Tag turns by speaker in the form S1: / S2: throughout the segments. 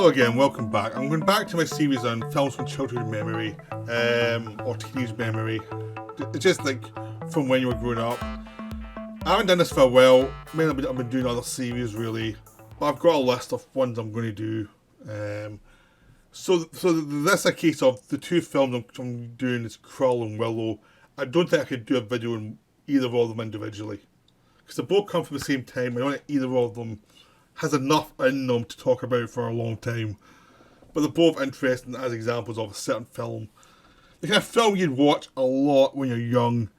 S1: Hello again, welcome back. I'm going back to my series on films from childhood memory, or teenage memory. It's just like from when you were growing up. I haven't done this for a while. Mainly I've been doing other series really, but I've got a list of ones I'm going to do. So this is a case of the two films I'm doing is Krull and Willow. I don't think I could do a video on either of them individually, because they both come from the same time. I don't think either of them has enough in them to talk about for a long time. But they're both interesting as examples of a certain film. The kind of film you'd watch a lot when you're young,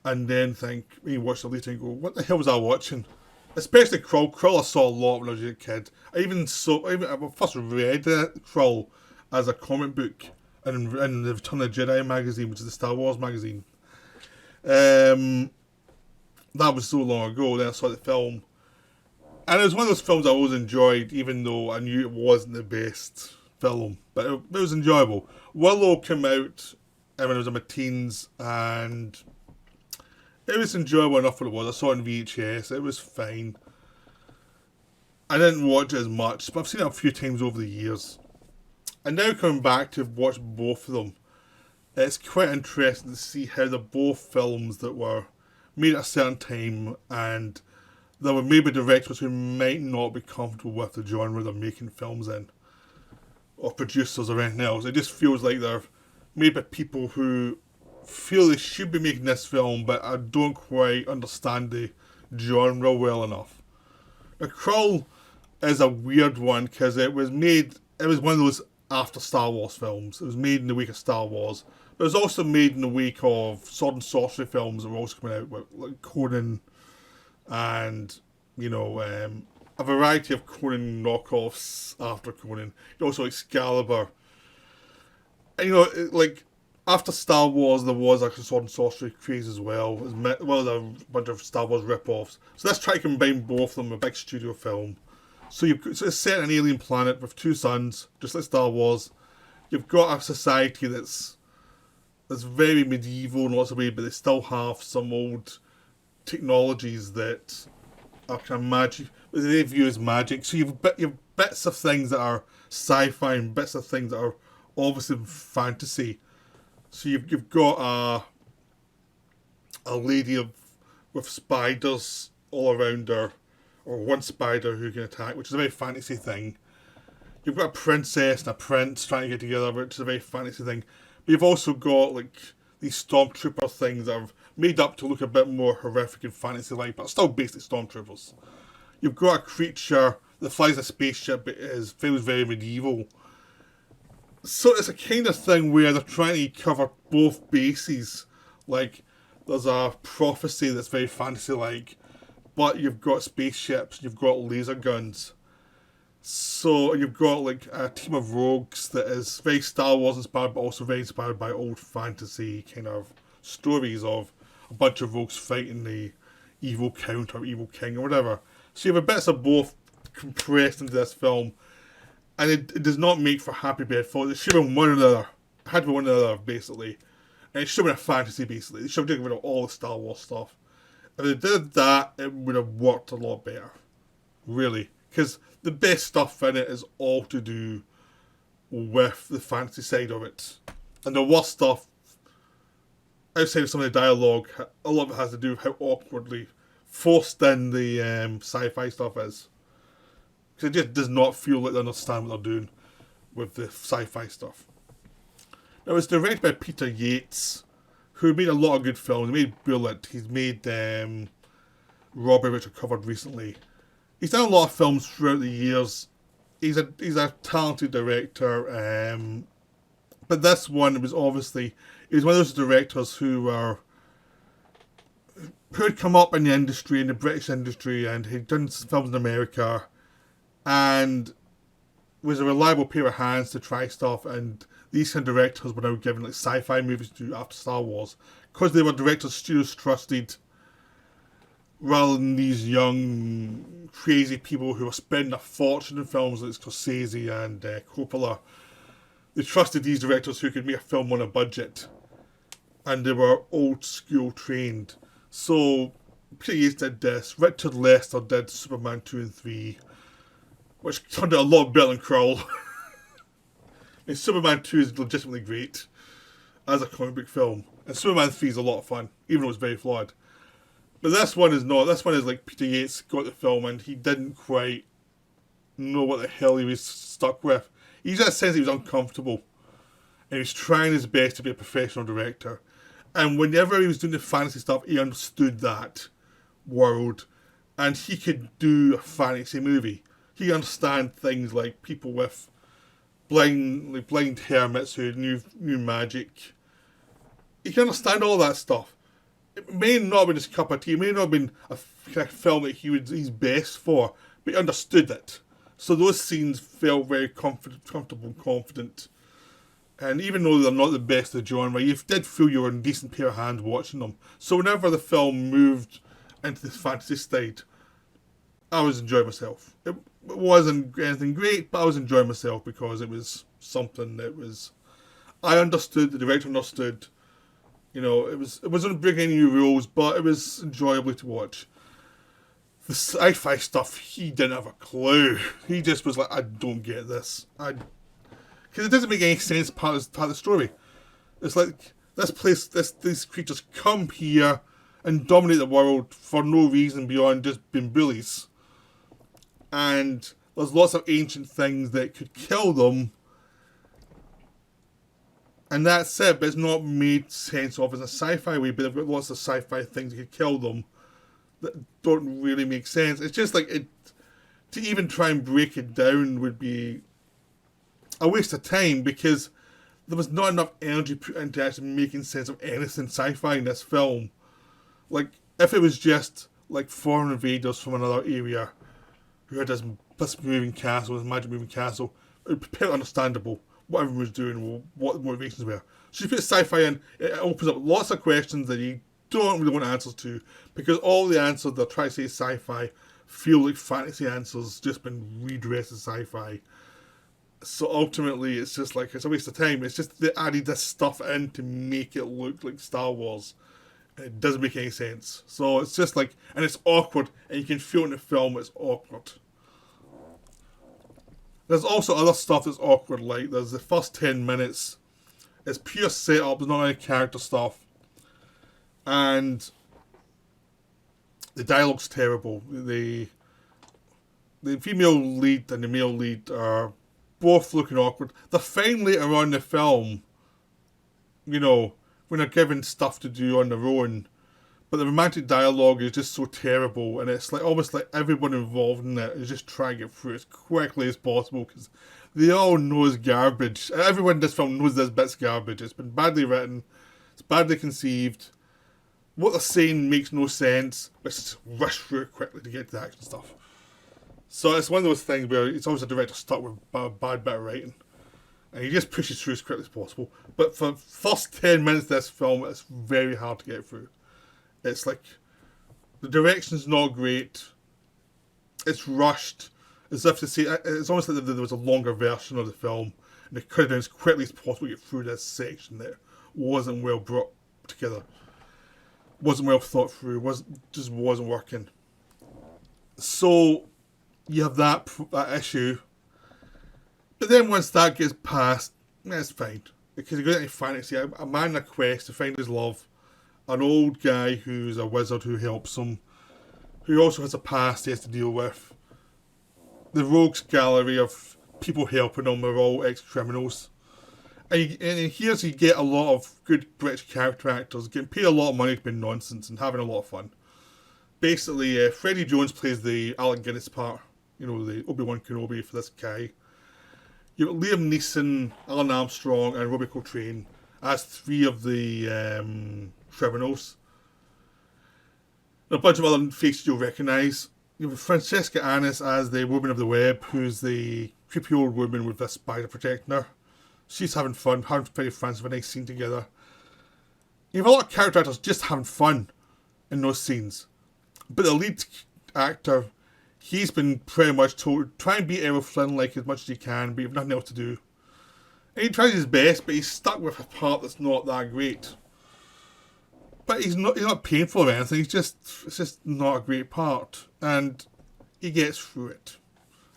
S1: and then think, when you watch it later and go, what the hell was I watching? Especially Krull. Krull I saw a lot when I was a kid. I first read Krull as a comic book in the Return of the Jedi magazine, which is the Star Wars magazine. That was so long ago. Then I saw the film. And it was one of those films I always enjoyed, even though I knew it wasn't the best film. But it was enjoyable. Willow came out when I was in my teens, and it was enjoyable enough for what it was. I saw it on VHS. It was fine. I didn't watch it as much, but I've seen it a few times over the years. And now coming back to watch both of them, it's quite interesting to see how they're both films that were made at a certain time, and there were maybe directors who might not be comfortable with the genre they're making films in, or producers or anything else. It just feels like they're made by people who feel they should be making this film, but I don't quite understand the genre well enough. Now, Krull is a weird one because it was one of those after Star Wars films. It was made in the week of Star Wars, but it was also made in the week of sword and sorcery films that were also coming out, like Conan, and a variety of Conan knockoffs after Conan. Also Excalibur. And like after Star Wars, there was like a sword and sorcery craze as well. As well as a bunch of Star Wars rip-offs. So let's try to combine both of them in a big studio film. So it's set on an alien planet with two suns, just like Star Wars. You've got a society that's very medieval in lots of ways, but they still have some old technologies that are kind of magic. They view as magic. So you've bits of things that are sci-fi and bits of things that are obviously fantasy. So you've got a lady with spiders all around her, or one spider who can attack, which is a very fantasy thing. You've got a princess and a prince trying to get together, which is a very fantasy thing. But you've also got like these stormtrooper things that are made up to look a bit more horrific and fantasy-like, but still basically stormtroopers. You've got a creature that flies a spaceship, but feels very medieval. So it's a kind of thing where they're trying to cover both bases. Like, there's a prophecy that's very fantasy-like, but you've got spaceships, you've got laser guns. So you've got like a team of rogues that is very Star Wars inspired, but also very inspired by old fantasy kind of stories of a bunch of rogues fighting the evil count or evil king or whatever. So you have a bits of both compressed into this film, and it does not make for happy bedfellows. It should have been one or the other. It had to be one or the other, basically. And it should have been a fantasy, basically. They should have taken rid of all the Star Wars stuff. If they did that, it would have worked a lot better. Really. Because the best stuff in it is all to do with the fantasy side of it. And the worst stuff, outside of some of the dialogue, a lot of it has to do with how awkwardly forced in the sci-fi stuff is. Because it just does not feel like they understand what they're doing with the sci-fi stuff. Now, it's directed by Peter Yates, who made a lot of good films. He made Bullet. He's made Robbery, which I covered recently. He's done a lot of films throughout the years. He's a talented director. But this one was obviously... He was one of those directors who had come up in the industry, in the British industry, and he'd done films in America, and was a reliable pair of hands to try stuff, and these kind of directors were now given like sci-fi movies to do after Star Wars, because they were directors studios trusted, rather than these young, crazy people who were spending a fortune in films like Scorsese and Coppola. They trusted these directors who could make a film on a budget, and they were old school trained. So Peter Yates did this. Richard Lester did Superman 2 and 3, which turned out a lot better than Krull. And Superman 2 is legitimately great as a comic book film. And Superman 3 is a lot of fun, even though it's very flawed. But this one is not. This one is like Peter Yates got the film and he didn't quite know what the hell he was stuck with. He just says he was uncomfortable. And he was trying his best to be a professional director. And whenever he was doing the fantasy stuff, he understood that world. And he could do a fantasy movie. He could understand things like people with blind hermits who knew magic. He can understand all that stuff. It may not have been his cup of tea. It may not have been a kind of film that he's best for, but he understood it. So those scenes felt very comfortable and confident. And even though they're not the best of the genre, you did feel you were in a decent pair of hands watching them. So whenever the film moved into this fantasy state, I was enjoying myself. It wasn't anything great, but I was enjoying myself because it was something that was... I understood, the director understood. You know, it wasn't breaking any new rules, but it was enjoyable to watch. The sci-fi stuff, he didn't have a clue. He just was like, I don't get this. Because it doesn't make any sense part of the story. It's like, these creatures come here and dominate the world for no reason beyond just being bullies. And there's lots of ancient things that could kill them. And that's it, but it's not made sense of in a sci-fi way, but they've got lots of sci-fi things that could kill them that don't really make sense. It's just like, to even try and break it down would be a waste of time because there was not enough energy put into actually making sense of anything sci-fi in this film. Like, if it was just like foreign invaders from another area who had this moving castle, this magic moving castle, it would be pretty understandable what everyone was doing, what the motivations were. So you put sci-fi in, it opens up lots of questions that you don't really want answers to, because all the answers they're trying to say sci-fi feel like fantasy answers just been redressed as sci-fi. So ultimately it's just like, it's a waste of time. It's just they added this stuff in to make it look like Star Wars. And it doesn't make any sense. So it's just like, and it's awkward, and you can feel in the film it's awkward. There's also other stuff that's awkward, like there's the first 10 minutes. It's pure setup, there's not any character stuff. And the dialogue's terrible. The female lead and the male lead are both looking awkward. They're fine later on in the film, you know, when they're given stuff to do on their own. But the romantic dialogue is just so terrible, and it's like almost like everyone involved in it is just trying to get through as quickly as possible because they all know it's garbage. Everyone in this film knows this bit's garbage. It's been badly written, it's badly conceived. What they're saying makes no sense. Let's just rush through it quickly to get to the action stuff. So it's one of those things where it's always a director stuck with a bad bit of writing. And he just pushes through as quickly as possible. But for the first 10 minutes of this film, it's very hard to get through. It's like, the direction's not great. It's rushed. As if to say, it's almost like there was a longer version of the film. And they cut it down as quickly as possible to get through this section that wasn't well brought together. Wasn't well thought through. Just wasn't working. So, you have that issue. But then once that gets past, it's fine. Because you got any fantasy, a man in a quest to find his love, an old guy who's a wizard who helps him, who also has a past he has to deal with. The rogues gallery of people helping him are all ex-criminals. And here you get a lot of good British character actors getting paid a lot of money to be nonsense and having a lot of fun. Basically, Freddie Jones plays the Alec Guinness part, you know, the Obi-Wan Kenobi for this guy. You've got Liam Neeson, Alan Armstrong, and Robbie Coltrane as three of the criminals. And a bunch of other faces you'll recognise. You have Francesca Annis as the Woman of the Web, who's the creepy old woman with the spider protecting her. She's having fun, having pretty friends with a nice scene together. You have a lot of character actors just having fun in those scenes. But the lead actor, he's been pretty much told, try and beat Errol Flynn like as much as you can, but you've nothing else to do. And he tries his best, but he's stuck with a part that's not that great. But he's not painful or anything, it's just not a great part. And he gets through it.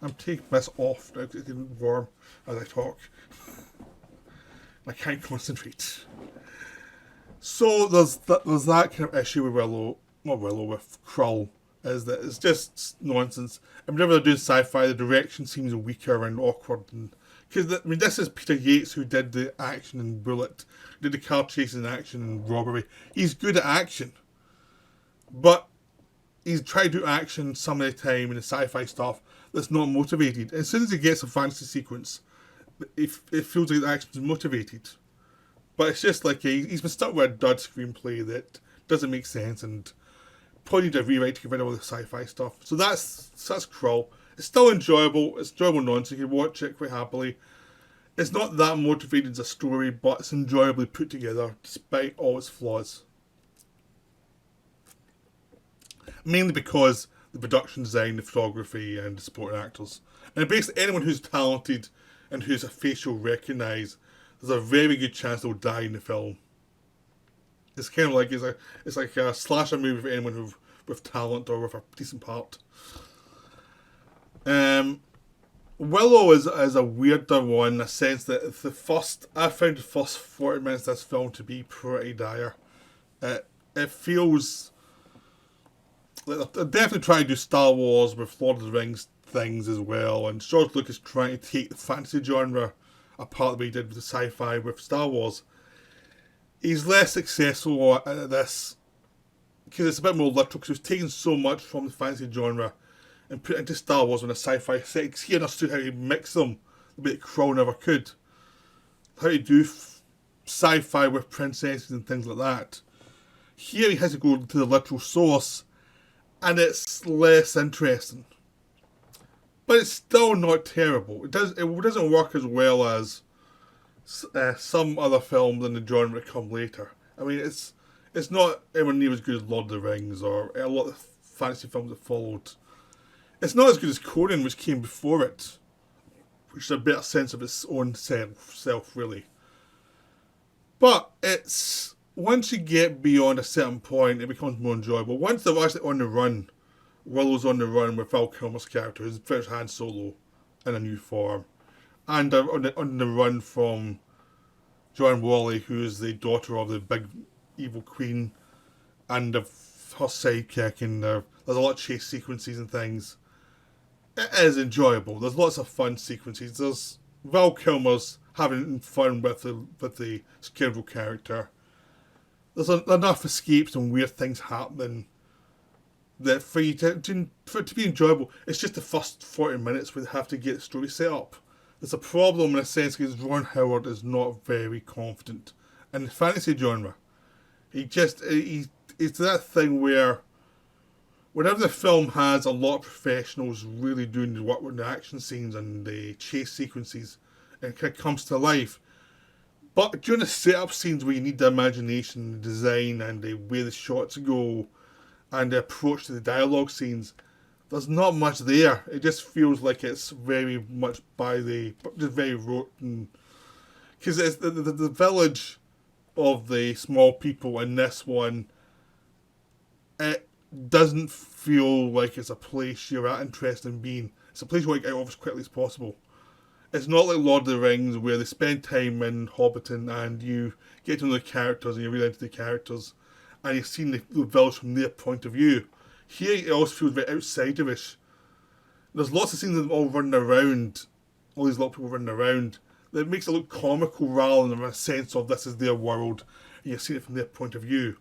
S1: I'm taking this off now because it's getting warm as I talk. I can't concentrate. So there's that kind of issue with with Krull, is that it's just nonsense. And whenever they're doing sci-fi, the direction seems weaker and awkward. Because this is Peter Yates, who did the action in Bullet, did the car chasing action in Robbery. He's good at action, but he's tried to do action some of the time in the sci-fi stuff that's not motivated. As soon as he gets a fantasy sequence, it feels like the action's motivated. But it's just like he's been stuck with a dud screenplay that doesn't make sense, and probably need a rewrite to get rid of all the sci-fi stuff. So that's Krull. It's still enjoyable. It's enjoyable nonsense. You can watch it quite happily. It's not that motivated as a story, but it's enjoyably put together despite all its flaws. Mainly because the production design, the photography, and the supporting actors. And basically anyone who's talented and who's a face you'll recognise, there's a very good chance they'll die in the film. It's kind of like it's like a slasher movie for anyone with talent or with a decent part. Willow is a weirder one in the sense that I found the first 40 minutes of this film to be pretty dire. It feels like they're definitely trying to do Star Wars with Lord of the Rings things as well, and George Lucas trying to take the fantasy genre apart the way he did with the sci-fi with Star Wars. He's less successful at this because it's a bit more literal, because he's taken so much from the fantasy genre and put it into Star Wars in a sci-fi setting. He understood how to mix them the way that Krull never could. How to do sci-fi with princesses and things like that. Here he has to go to the literal source, and it's less interesting. But it's still not terrible. It doesn't work as well as some other films in the genre that come later. I mean, it's not anywhere near as good as Lord of the Rings or a lot of fantasy films that followed. It's not as good as Conan, which came before it, which is a better sense of its own self really. But it's once you get beyond a certain point, it becomes more enjoyable. Once they're actually on the run, Willow's on the run with Val Kilmer's character, who's first Han Solo in a new form, and they're on the run from Joanne Whalley, who is the daughter of the big evil queen, and her sidekick, and there's a lot of chase sequences and things. It is enjoyable. There's lots of fun sequences. There's Val Kilmer's having fun with the scoundrel character. There's enough escapes and weird things happening that for it to be enjoyable, it's just the first 40 minutes where they have to get the story set up. There's a problem in a sense because Ron Howard is not very confident in the fantasy genre. It's that thing where whenever the film has a lot of professionals really doing the work with the action scenes and the chase sequences, and it kind of comes to life. But during the setup scenes where you need the imagination, the design, and the way the shots go, and the approach to the dialogue scenes, there's not much there. It just feels like it's very much just very rote. Because it's the village of the small people in this one, it doesn't feel like it's a place you're interested in being. It's a place you want to get out of as quickly as possible. It's not like Lord of the Rings where they spend time in Hobbiton and you get to know the characters and you really into the characters and you've seen the village from their point of view. Here it also feels very outsiderish. There's lots of scenes of them all running around, all these lot of people running around, that makes it look comical rather than a sense of this is their world and you're seeing it from their point of view.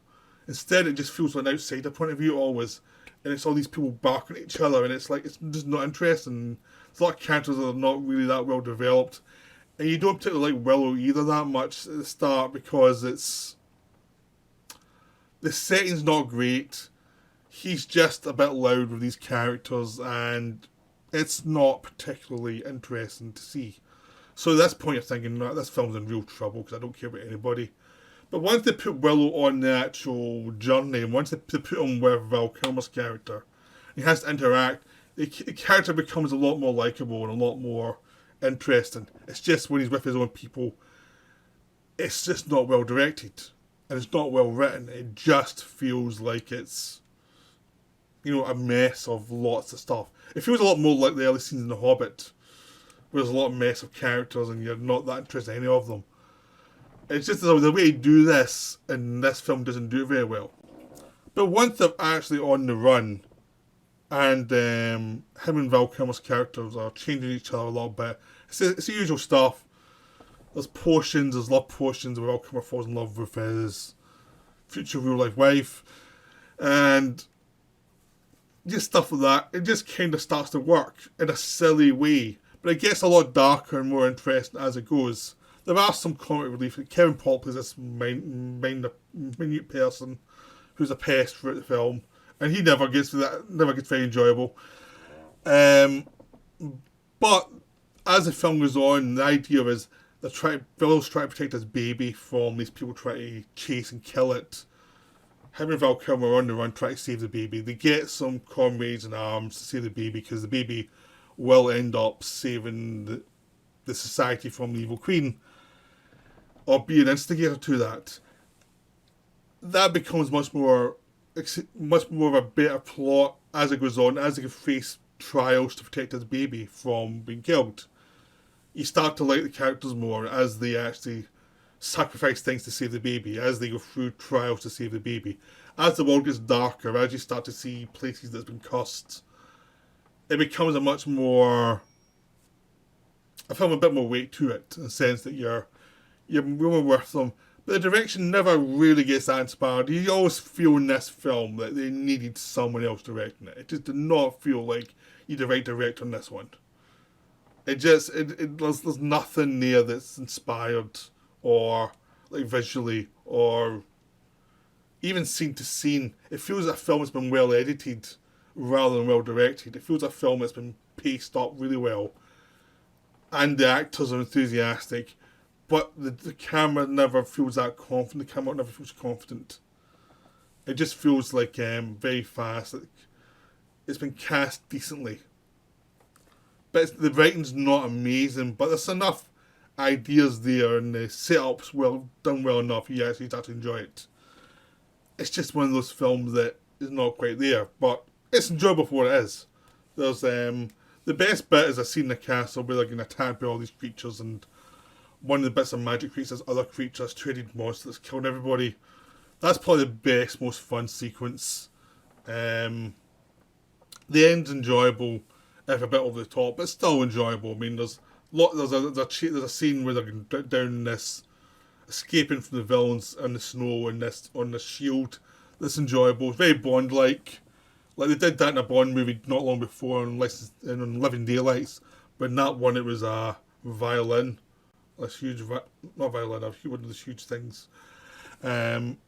S1: Instead it just feels like an outsider point of view always, and it's all these people barking at each other and it's like it's just not interesting. There's a lot of characters that are not really that well developed, and you don't particularly like Willow either that much at the start because the setting's not great. He's just a bit loud with these characters and it's not particularly interesting to see. So at this point you're thinking, no, this film's in real trouble because I don't care about anybody. But once they put Willow on the actual journey, and once they put him with Val Kilmer's character, he has to interact, the character becomes a lot more likeable and a lot more interesting. It's just when he's with his own people, it's just not well directed. And it's not well written. It just feels like it's, a mess of lots of stuff. It feels a lot more like the early scenes in The Hobbit, where there's a lot of mess of characters and you're not that interested in any of them. It's just the way you do this, and this film doesn't do it very well. But once they're actually on the run, and him and Val Kilmer's characters are changing each other a little bit, it's the usual stuff. There's potions, there's love potions, where Val Kilmer falls in love with his future real-life wife, and just stuff like that. It just kind of starts to work in a silly way, but it gets a lot darker and more interesting as it goes. There are some comic relief. Kevin Pulpy is this minute person who's a pest throughout the film, and he never gets very enjoyable. But as the film goes on, the idea is Willow's trying to protect his baby from these people trying to chase and kill it. Him and Val Kilmer are on the run trying to save the baby. They get some comrades in arms to save the baby, because the baby will end up saving the society from the evil queen, or be an instigator to that. That becomes much more of a better plot as it goes on, as they face trials to protect his baby from being killed. You start to like the characters more as they actually sacrifice things to save the baby, as they go through trials to save the baby. As the world gets darker, as you start to see places that's been cursed, it becomes a film a bit more weight to it, in the sense that you're more with them. But the direction never really gets that inspired. You always feel in this film that they needed someone else directing it. It just did not feel like you the right director on this one. There's nothing there that's inspired, or like visually, or even scene to scene. It feels like a film that's been well edited rather than well directed. It feels like a film that's been paced up really well, and the actors are enthusiastic, but the camera never feels that confident. The camera never feels confident. It just feels like very fast. Like it's been cast decently, but the writing's not amazing. But there's enough ideas there, and the setup's done well enough. You actually start to enjoy it. It's just one of those films that is not quite there, but it's enjoyable for what it is. There's the best bit is a scene in the castle where they're getting attacked by all these creatures, and one of the bits of magic creates this other creatures, traded monsters, killing everybody. That's probably the best, most fun sequence. The end's enjoyable, if a bit over the top, but still enjoyable. I mean, there's a scene where they're down this, escaping from the villains in the snow on this shield. That's enjoyable. It's very Bond-like. Like they did that in a Bond movie not long before on Living Daylights, but in that one it was a violin. This huge, not violin, one of those huge things. And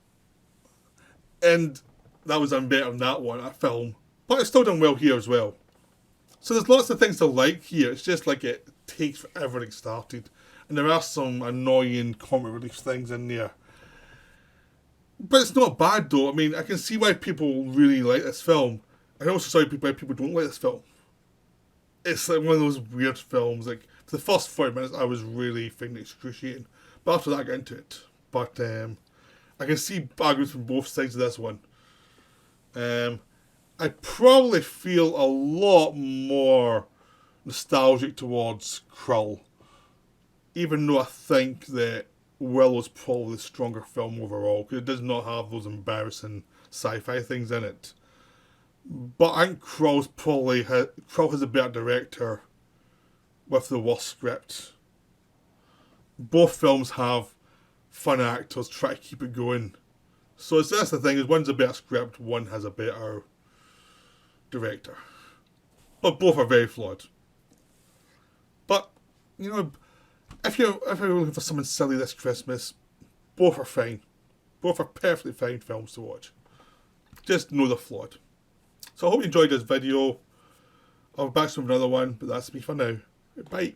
S1: that was done better than that film. But it's still done well here as well. So there's lots of things to like here. It's just like it takes forever to get started. And there are some annoying comic relief things in there. But it's not bad though. I mean, I can see why people really like this film. I also see why people don't like this film. It's like one of those weird films. Like, for the first 40 minutes, I was really finding it excruciating. But after that, I got into it. But I can see arguments from both sides of this one. I probably feel a lot more nostalgic towards Krull. Even though I think that Willow's probably the stronger film overall, because it does not have those embarrassing sci-fi things in it. But I think Krull has a better director with the worst script. Both films have fun actors try to keep it going. So that's the thing, is one's a better script, one has a better director. But both are very flawed. But, you know, if you're looking for something silly this Christmas, both are fine. Both are perfectly fine films to watch. Just know they're flawed. So I hope you enjoyed this video. I'll be back with another one, but that's me for now. Bye.